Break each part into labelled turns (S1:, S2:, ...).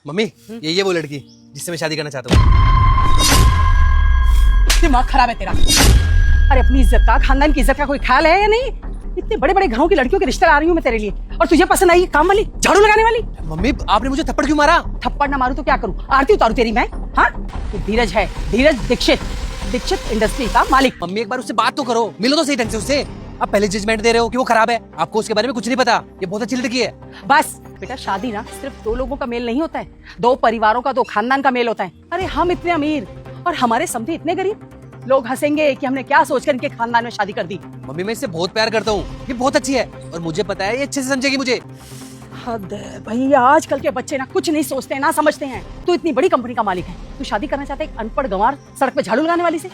S1: Mummy ये वो लड़की जिससे मैं शादी करना चाहता हूँ।
S2: दिमाग खराब है तेरा। अरे अपनी इज्जत का, खानदान की इज्जत का कोई ख्याल है या नहीं? इतने बड़े बड़े घरों की लड़कियों के रिश्ते ला रही हूँ मैं तेरे लिए, और तुझे पसंद आई काम वाली, झाड़ू लगाने वाली?
S1: मम्मी आपने मुझे थप्पड़ क्यों मारा?
S2: थप्पड़ ना मारूं तो क्या करूं? आरती उतारू तेरी मैं? हाँ, तो धीरज है, धीरज दीक्षित, दीक्षित इंडस्ट्री का मालिक।
S1: मम्मी एक बार उससे बात तो करो, मिलो तो सही ढंग से उससे। आप पहले जजमेंट दे रहे हो कि वो खराब है, आपको उसके बारे में कुछ नहीं पता। ये बहुत अच्छी लड़की है।
S2: बस बेटा, शादी ना सिर्फ दो लोगों का मेल नहीं होता है, दो परिवारों का, दो खानदान का मेल होता है। अरे हम इतने अमीर और हमारे समझे इतने गरीब, लोग हंसेंगे कि हमने क्या सोचकर इनके खानदान में शादी कर दी।
S1: मम्मी मैं इससे बहुत प्यार करता हूँ, ये बहुत अच्छी है और मुझे पता है ये अच्छे से समझेगी मुझे।
S2: हद है भाई, आजकल के बच्चे ना कुछ नहीं सोचते हैं, ना समझते हैं। तू इतनी बड़ी कंपनी का मालिक है, तू शादी करना चाहता है एक अनपढ़ गंवार सड़क पे झाड़ू लगाने वाली से?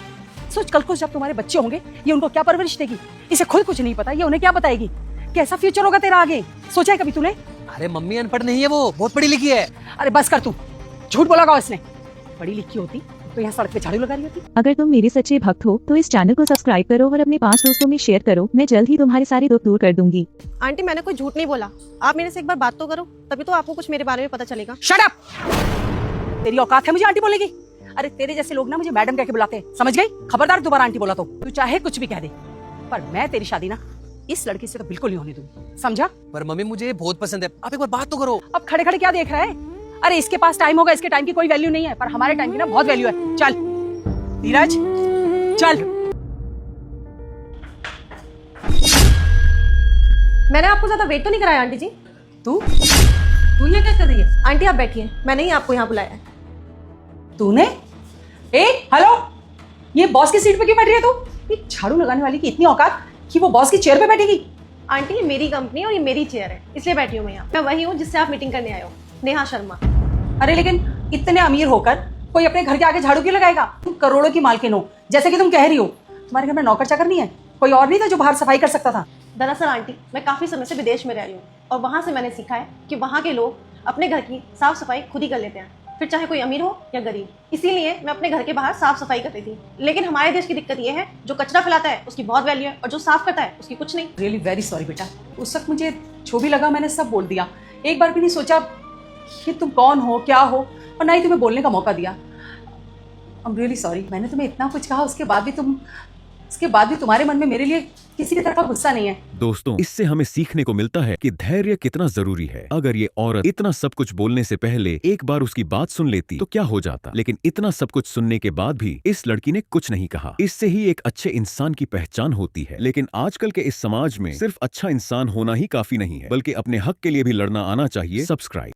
S2: सोच कल को जब तुम्हारे बच्चे होंगे, ये उनको क्या परवरिश देगी? इसे खुद कुछ नहीं पता, ये उन्हें क्या बताएगी? कैसा फ्यूचर होगा तेरा आगे, सोचा है कभी तूने?
S1: अरे मम्मी अनपढ़ नहीं है वो, बहुत पढ़ी लिखी है।
S2: अरे बस कर, तू झूठ बोला होगा उसने। बड़ी लिखी होती तो यहाँ सड़क पे झाड़ू लगा रही होती।
S3: अगर तुम मेरे सच्चे भक्त हो तो इस चैनल को सब्सक्राइब करो और अपने 5 दोस्तों में शेयर करो। मैं जल्द ही तुम्हारे सारे दुख दूर कर दूंगी।
S4: आंटी मैंने कोई झूठ नहीं बोला, आप मेरे से एक बार बात तो करो, तभी तो आपको कुछ मेरे बारे में पता चलेगा।
S2: Shut up! तेरी औकात है मुझे आंटी बोलेगी? अरे तेरे जैसे लोग ना मुझे मैडम कह के बुलाते हैं, समझ गई? खबरदार दोबारा आंटी बोला तो तू चाहे कुछ भी कह दे, पर मैं तेरी शादी ना इस लड़की से तो बिल्कुल नहीं होने दूंगी, समझा?
S1: पर मम्मी मुझे बहुत पसंद है, आप एक बार बात तो करो।
S2: अब खड़े खड़े क्या देख रहा है? अरे इसके पास टाइम होगा, इसके टाइम की कोई वैल्यू नहीं है, पर हमारे टाइम की ना बहुत वैल्यू है। चल धीरज चल।
S4: मैंने आपको ज्यादा वेट तो नहीं कराया आंटी जी।
S2: तू ये क्या कर रही है?
S4: आंटी आप बैठिए, मैंने ही आपको यहाँ बुलाया है।
S2: तूने? ए हेलो, ये बॉस की सीट पे क्यों बैठ रही है तू? ये झाड़ू लगाने वाली की इतनी औकात कि वो बॉस की चेयर पे बैठेगी?
S4: आंटी ये मेरी कंपनी और ये मेरी चेयर है, इसलिए बैठी हूँ मैं यहाँ। मैं वही हूँ जिससे आप मीटिंग करने आए हो, नेहा शर्मा।
S2: अरे लेकिन इतने अमीर होकर कोई अपने घर के आगे झाड़ू क्यों लगाएगा? तुम करोड़ों की मालकिन हो, जैसे कि तुम कह रही हो। तुम्हारे घर में नौकर चाकर नहीं है? कोई और नहीं था जो बाहर सफाई कर सकता था?
S4: दरअसल आंटी मैं काफी समय से विदेश में रह रही हूँ और वहाँ से मैंने सीखा है कि वहाँ के लोग अपने घर की साफ सफाई खुद ही कर लेते हैं, फिर चाहे कोई अमीर हो या गरीब। इसीलिए मैं अपने घर के बाहर साफ सफाई कर रही थी। लेकिन हमारे देश की दिक्कत ये है, जो कचरा फैलाता है उसकी बहुत वैल्यू है और जो साफ करता है उसकी कुछ नहीं।
S2: रियली वेरी सॉरी बेटा, उस वक्त मुझे जो भी लगा मैंने सब बोल दिया। एक बार भी नहीं सोचा कि तुम कौन हो, क्या हो, और ना ही तुम्हें बोलने का मौका दिया। I am really sorry. मैंने तुम्हें इतना कुछ कहा, उसके बाद भी तुम्हारे मन में मेरे लिए किसी भी तरह का गुस्सा नहीं है।
S5: दोस्तों, इससे हमें सीखने को मिलता है कि धैर्य कितना जरूरी है। अगर ये औरत इतना सब कुछ बोलने से पहले एक बार उसकी बात सुन लेती तो क्या हो जाता, लेकिन इतना सब कुछ सुनने के बाद भी इस लड़की ने कुछ नहीं कहा। इससे ही एक अच्छे इंसान की पहचान होती है। लेकिन आजकल के इस समाज में सिर्फ अच्छा इंसान होना ही काफी नहीं है, बल्कि अपने हक के लिए भी लड़ना आना चाहिए। सब्सक्राइब।